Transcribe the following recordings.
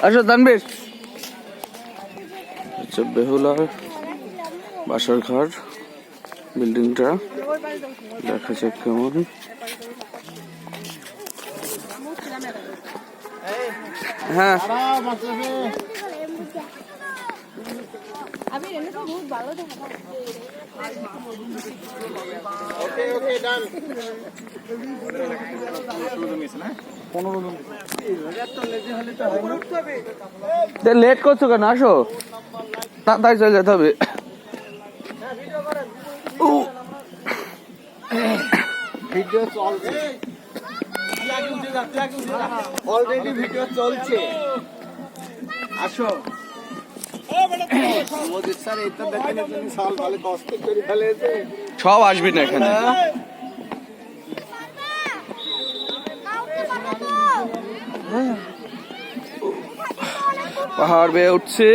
আসো তানবীর, আচ্ছা বেহুলার বাসার ঘর বিল্ডিংটা দেখা যাক কেমন। হ্যাঁ লেট করছো কেন? আসো, তাই চলে যেতে হবে। ভিডিও চলছে, অলরেডি ভিডিও চলছে। আসো মোদি স্যার, এই তো দেখেন আপনি সাল ভালো কষ্ট করে ফেলেছে। সব আসবি না এখানে। পাহাড় বেয়ে উঠছে।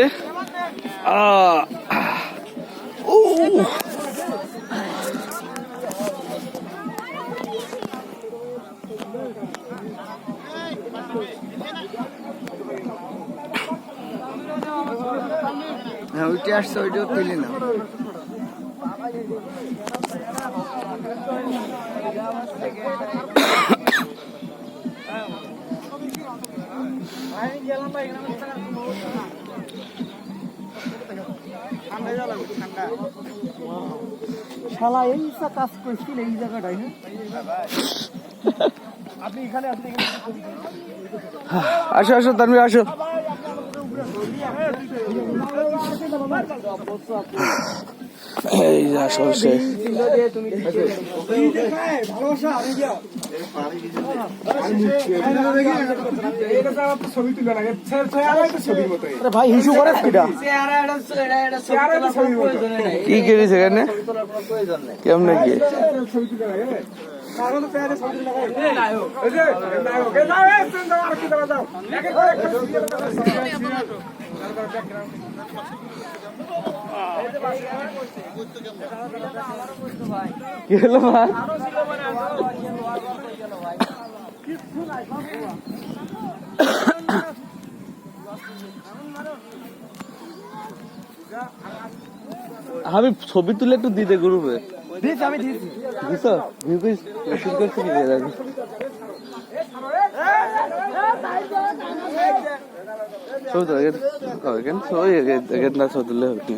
হ্যাঁ, ওইটা আসছে, ওইটাও তুলি না। শালা এই কাজ করছিল এই জায়গাটায়। আপনি এখানে আসলে আসো আসো তানভীর, আসো। এই যে আসল সে। ভাই হিসু করে কি করিস এখানে? কেমনে কি কি হলো মা? আমি ছবি তুলে একটু দিতে গ্রুপে আমি দিয়েছি। দিছো শুট করছি কি দেখো। ছবি তো এগেন না ছবি তুললে হবে কি?